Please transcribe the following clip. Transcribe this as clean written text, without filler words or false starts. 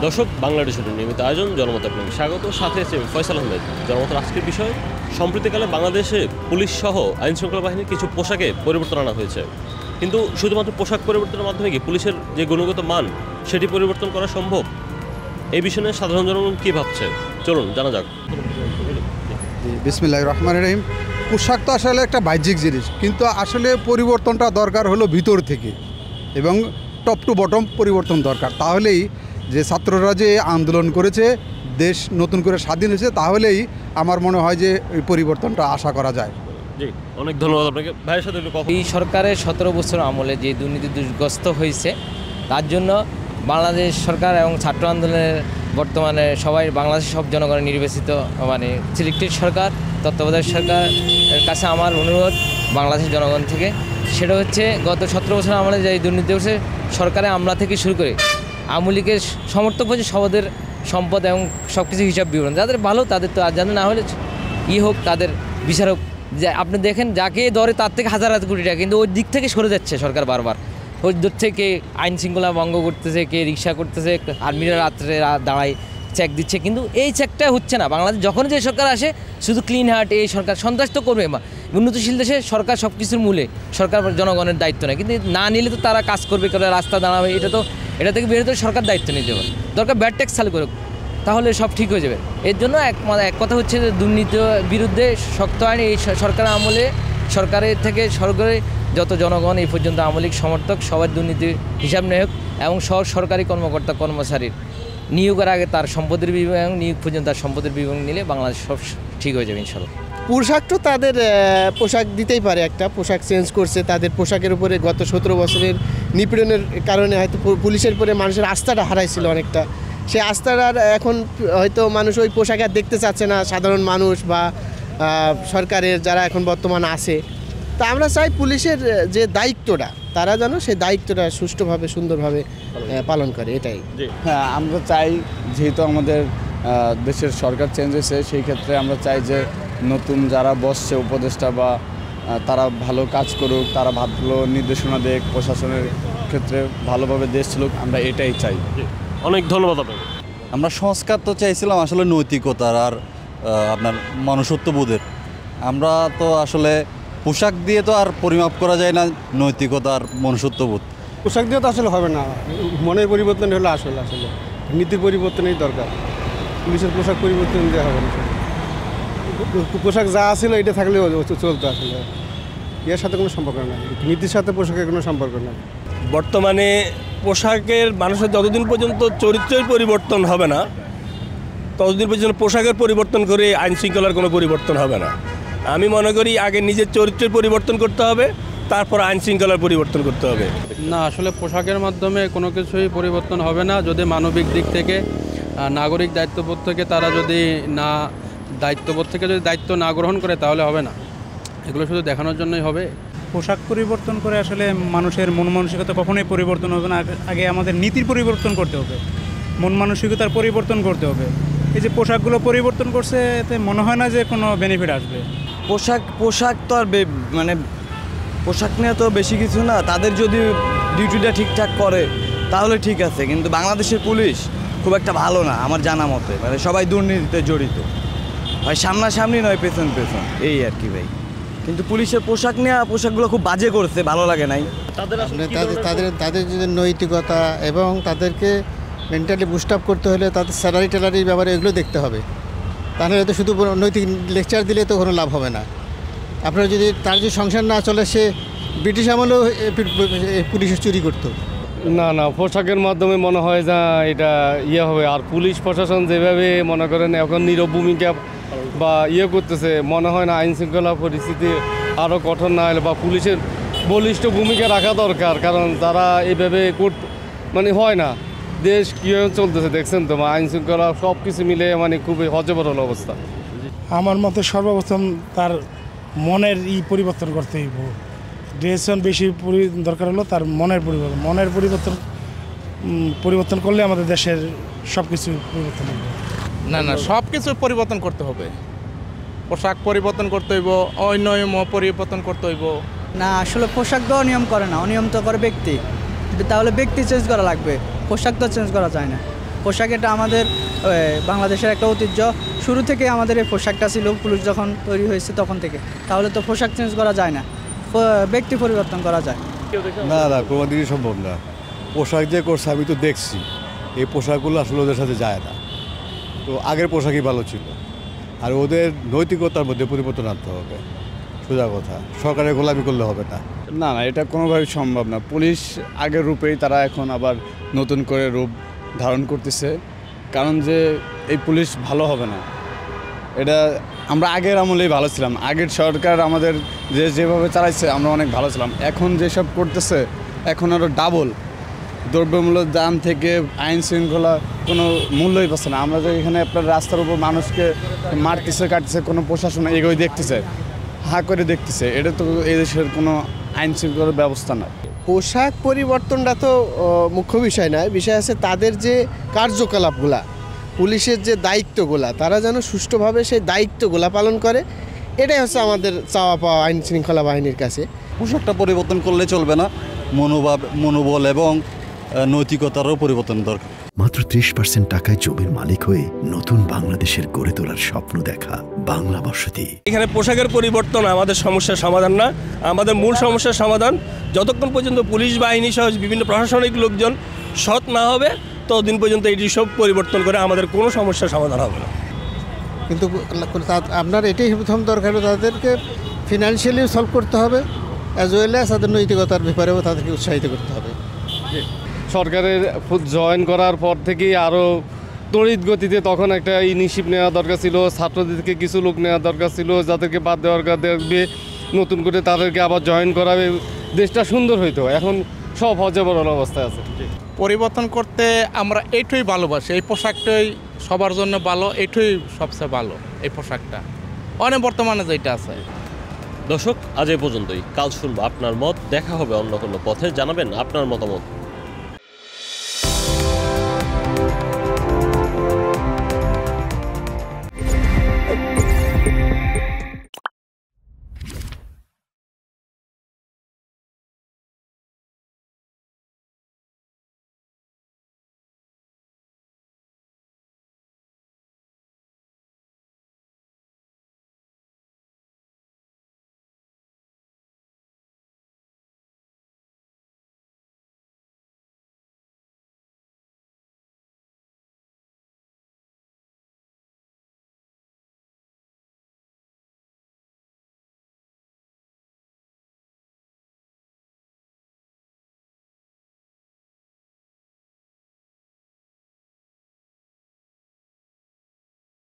দর্শক, বাংলাদেশের নিয়মিত আয়োজন জনমত আপনাকে স্বাগত। সাথে আছে ফয়সাল আহমেদ। জনমতের আজকের বিষয়, সম্প্রতিকালে বাংলাদেশে পুলিশ সহ আইন শৃঙ্খলা বাহিনীর কিছু পোশাকে পরিবর্তন আনা হয়েছে, কিন্তু শুধুমাত্র পোশাক পরিবর্তনের মাধ্যমে কি পুলিশের যে গুণগত মান সেটি পরিবর্তন করা সম্ভব? এই বিষয়ে সাধারণ জনগণ কী ভাবছে, চলুন জানা যাক। বিসমিল্লাহির রহমানির রহিম। পোশাক তো আসলে একটা বাহ্যিক জিনিস, কিন্তু আসলে পরিবর্তনটা দরকার হলো ভিতর থেকে এবং টপ টু বটম পরিবর্তন দরকার। তাহলেই যে ছাত্ররা যে আন্দোলন করেছে, দেশ নতুন করে স্বাধীন হয়েছে, তাহলেই আমার মনে হয় যে এই পরিবর্তনটা আশা করা যায়। জি, অনেক ধন্যবাদ আপনাকে। ভাইয়ের সাথে একটু কথা। এই সরকারের 17 বছর আমলে যে দুর্নীতি দুর্গ্রস্ত হয়েছে, তার জন্য বাংলাদেশ সরকার এবং ছাত্র আন্দোলনের বর্তমানে সবাই বাংলাদেশের সব জনগণের নির্বাচিত সিলেক্টেড সরকার, তত্ত্বাবধায়ক সরকারের কাছে আমার অনুরোধ বাংলাদেশের জনগণ থেকে, সেটা হচ্ছে গত 17 বছর আমলে যে দুর্নীতি হচ্ছে, সরকারের আমলা থেকে শুরু করে আওয়ামী লীগের সমর্থক হচ্ছে সবাদের সম্পদ এবং সব কিছু হিসাব বিবরণ, যাদের ভালো তাদের তো, আর যাদের না হলে হোক তাদের বিচারক। যে আপনি দেখেন যাকে ধরে তার থেকে হাজার হাজার কোটি টাকা, কিন্তু ওই দিক থেকে সরে যাচ্ছে সরকার বারবার। ওই দিক থেকে আইন শৃঙ্খলা ভঙ্গ করতেছে, কে রিক্সা করতেছে, আর্মিরা রাত্রে দাঁড়ায় চেক দিচ্ছে, কিন্তু এই চেকটা হচ্ছে না। বাংলাদেশ যখন যে সরকার আসে শুধু ক্লিন হার্ট, এই সরকার সন্ত্রাস তো করবে। উন্নতশীল দেশে সরকার সব কিছুর মূলে, সরকার জনগণের দায়িত্ব নেয়, কিন্তু না নিলে তো তারা কাজ করবে, রাস্তা দাঁড়াবে, এটা থেকে বেরোতে সরকার দায়িত্ব নিতে হবে। দরকার ব্যাড ট্যাক্স চালু করুক, তাহলে সব ঠিক হয়ে যাবে। এর জন্য এক কথা হচ্ছে যে দুর্নীতির বিরুদ্ধে শক্ত আইন এই সরকারের আমলে, সরকারের থেকে সরকারে যত জনগণ এই পর্যন্ত আওয়ামী লীগ সমর্থক সবার দুর্নীতির হিসাব নেয় এবং সরকারি কর্মকর্তা কর্মচারীর নিয়োগের আগে তার সম্পদের বিবরণ এবং নিয়োগ পর্যন্ত তার সম্পদের বিবরণ নিলে বাংলাদেশ সব ঠিক হয়ে যাবে ইনশাল্লাহ। পোশাক তো তাদের পোশাক দিতেই পারে, একটা পোশাক চেঞ্জ করছে, তাদের পোশাকের উপরে গত 17 বছরের নিপীড়নের কারণে হয়তো পুলিশের উপরে মানুষের আস্থাটা হারাইছিল অনেকটা। সেই আস্থাটার এখন হয়তো মানুষ ওই পোশাক আর দেখতে চাচ্ছে না, সাধারণ মানুষ বা সরকারের যারা এখন বর্তমান আছে। তা আমরা চাই পুলিশের যে দায়িত্বটা, তারা যেন সেই দায়িত্বটা সুষ্ঠুভাবে সুন্দরভাবে পালন করে, এটাই। হ্যাঁ, আমরা চাই, যেহেতু আমাদের দেশের সরকার চেঞ্জ হয়েছে, সেই ক্ষেত্রে আমরা চাই যে নতুন যারা বসছে উপদেষ্টা বা তারা ভালো কাজ করুক, তারা ভালো নির্দেশনা দেখ, প্রশাসনের ক্ষেত্রে ভালোভাবে দেশ চলুক, আমরা এটাই চাই। অনেক ধন্যবাদ আপনাকে। আমরা সংস্কার তো চাইছিলাম আসলে নৈতিকতার আর আপনার মনুষ্যত্ববোধের। আমরা তো আসলে পোশাক দিয়ে তো আর পরিমাপ করা যায় না নৈতিকতা আর মনুষ্যত্ববোধ। পোশাক দিয়ে তো আসলে হবে না, মনের পরিবর্তন হলে আসলে নীতির পরিবর্তনের দরকার। পুলিশের পোশাক পরিবর্তন দেওয়া হবে না, পোশাক যা ছিল এটা থাকলে চলতো। আসলে এর সাথে কোনো সম্পর্ক নাই, নীতির সাথে পোশাকের কোনো সম্পর্ক নাই। বর্তমানে পোশাকের মানুষের যতদিন পর্যন্ত চরিত্রের পরিবর্তন হবে না, ততদিন পর্যন্ত পোশাকের পরিবর্তন করে আইন শৃঙ্খলার কোনো পরিবর্তন হবে না। আমি মনে করি আগে নিজের চরিত্রের পরিবর্তন করতে হবে, তারপর আইন শৃঙ্খলার পরিবর্তন করতে হবে। না, আসলে পোশাকের মাধ্যমে কোনো কিছুই পরিবর্তন হবে না। যদি মানবিক দিক থেকে, নাগরিক দায়িত্ববোধ থেকে তারা যদি দায়িত্ব না গ্রহণ করে, তাহলে হবে না। এগুলো শুধু দেখানোর জন্যই হবে। পোশাক পরিবর্তন করে আসলে মানুষের মন মানসিকতা কখনোই পরিবর্তন হবে না। আগে আমাদের নীতির পরিবর্তন করতে হবে, মন মানসিকতার পরিবর্তন করতে হবে। এই যে পোশাকগুলো পরিবর্তন করছে, এতে মনে হয় না যে কোনো বেনিফিট আসবে। পোশাক তো আর পোশাক নিয়ে তো বেশি কিছু না। তাদের যদি ডিউটিটা ঠিকঠাক করে তাহলে ঠিক আছে, কিন্তু বাংলাদেশের পুলিশ খুব একটা ভালো না আমার জানা মতে। সবাই দুর্নীতিতে জড়িত, হয় সামনাসামনি নয় পেছন এই আর কি ভাই। কিন্তু পুলিশের পোশাকগুলো খুব বাজে করছে, ভালো লাগে নাই। তাদের যদি নৈতিকতা এবং তাদেরকে মেন্টালি বুস্ট আপ করতে হলে তাদের স্যালারি ব্যাপারে এগুলো দেখতে হবে। তাহলে তো শুধু নৈতিক লেকচার দিলে তো কোনো লাভ হবে না। আপনার যদি তার যে সংসার না চলে, সে ব্রিটিশ আমলেও পুলিশের চুরি করতো না। পোশাকের মাধ্যমে মনে হয় যা এটা হবে। আর পুলিশ প্রশাসন যেভাবে মনে করেন এখন নীরব ভূমিকা বা করতেছে, মনে হয় না আইন শৃঙ্খলা পরিস্থিতি আরও কঠোর না হলে বা পুলিশের বলিষ্ঠ ভূমিকা রাখা দরকার। কারণ তারা এইভাবে হয় না। দেশ কীভাবে চলতেছে দেখছেন তো, আইন শৃঙ্খলা সব কিছু মিলে খুবই হজবরল অবস্থা। আমার মতে সর্বপ্রথম তার মনের পরিবর্তন করতে হইব। ডিরেকশন বেশি দরকার হলো তার মনের পরিবর্তন করলে আমাদের দেশের সব কিছু পরিবর্তন হবে। না, সব কিছু পরিবর্তন করতে হবে। পোশাক পরিবর্তন করতে হইব, অনিয়ম পরিবর্তন করতে হইব। না, আসলে পোশাক তো অনিয়ম করে না, অনিয়ম তো করে ব্যক্তি। তাহলে ব্যক্তি চেঞ্জ করা লাগবে, পোশাক তো চেঞ্জ করা যায় না। পোশাক এটা আমাদের বাংলাদেশের একটা ঐতিহ্য। শুরু থেকে আমাদের এই পোশাকটা ছিল, পুলিশ যখন তৈরি হয়েছে তখন থেকে। তাহলে তো পোশাক চেঞ্জ করা যায় না, ব্যক্তি পরিবর্তন করা যায়। না না, কোনো দিনই সম্ভব না। পোশাক যে করছে আমি তো দেখছি, এই পোশাকগুলো আসলে ওদের সাথে যায় না। তো আগের পোশাকই ভালো ছিল, আর ওদের নৈতিকতার মধ্যে পরিবর্তন আনতে হবে, সোজা কথা। সরকারের গোলামি করলে হবে না। না না, এটা কোনোভাবেই সম্ভব না। পুলিশ আগের রূপেই তারা এখন আবার নতুন করে রূপ ধারণ করতেছে, কারণ যে এই পুলিশ ভালো হবে না, এটা আমরা আগের আমলেই ভালো ছিলাম। আগের সরকার আমাদের যেভাবে চালাইছে আমরা অনেক ভালো ছিলাম। এখন যেসব করতেছে এখন আরও ডাবল, দ্রব্যমূল্যের দাম থেকে আইন শৃঙ্খলা কোনো মূল্যই পাচ্ছে না। আমরা যে এখানে আপনার রাস্তার উপর মানুষকে মারতেছে কাটতেছে, কোনো প্রশাসন এগোই দেখতেছে, হা করে দেখতেছে, এটা তো এই দেশের কোনো আইন শৃঙ্খলার ব্যবস্থা না। পোশাক পরিবর্তনটা তো মুখ্য বিষয় নয়, বিষয় আছে তাদের যে কার্যকলাপগুলা, পুলিশের যে দায়িত্বগুলা, তারা যেন সুষ্ঠুভাবে সেই দায়িত্বগুলা পালন করে, এটাই হচ্ছে আমাদের চাওয়া পাওয়া আইন শৃঙ্খলা বাহিনীর কাছে। পোশাকটা পরিবর্তন করলে চলবে না, মনোবল এবং নৈতিকতারও পরিবর্তন দরকার। মাত্র 30% টাকায় জমির মালিক হয়ে নতুন বাংলাদেশের গড়ে তোলার স্বপ্ন দেখা বাংলা বসতি। এখানে পোশাকের পরিবর্তন আমাদের সমস্যার সমাধান না, আমাদের মূল সমস্যার সমাধান যতক্ষণ পর্যন্ত পুলিশ বাহিনী সহ বিভিন্ন প্রশাসনিক লোকজন সৎ না হবে ততদিন পর্যন্ত এটি সব পরিবর্তন করে আমাদের কোনো সমস্যার সমাধান হবে না। কিন্তু আপনার এটাই প্রথম দরকার, তাদেরকে ফিনান্সিয়ালি সলভ করতে হবে, অ্যাজ ওয়েল অ্যাজ তাদের নৈতিকতার ব্যাপারেও তাদেরকে উৎসাহিত করতে হবে। সরকারের জয়েন করার পর থেকেই আরও তড়িৎ গতিতে তখন একটা ইনিশিয়েটিভ নেওয়া দরকার ছিল, ছাত্রদেরকে কিছু লোক নেওয়া দরকার ছিল, যাদেরকে বাদ দেওয়ার দেখবে নতুন করে তাদেরকে আবার জয়েন করাবে, দেশটা সুন্দর হইতো। এখন সব হজবরল অবস্থায় আছে। পরিবর্তন করতে আমরা এইটাই ভালোবাসি, এই পোশাকটাই সবার জন্য ভালো, এইটাই সবচেয়ে ভালো এই পোশাকটা, অনেক বর্তমানে যেটা আছে। দর্শক, আজ এই পর্যন্তই। কাল শুনবো আপনার মত। দেখা হবে অন্য কোনো পথে। জানাবেন আপনার মতামত।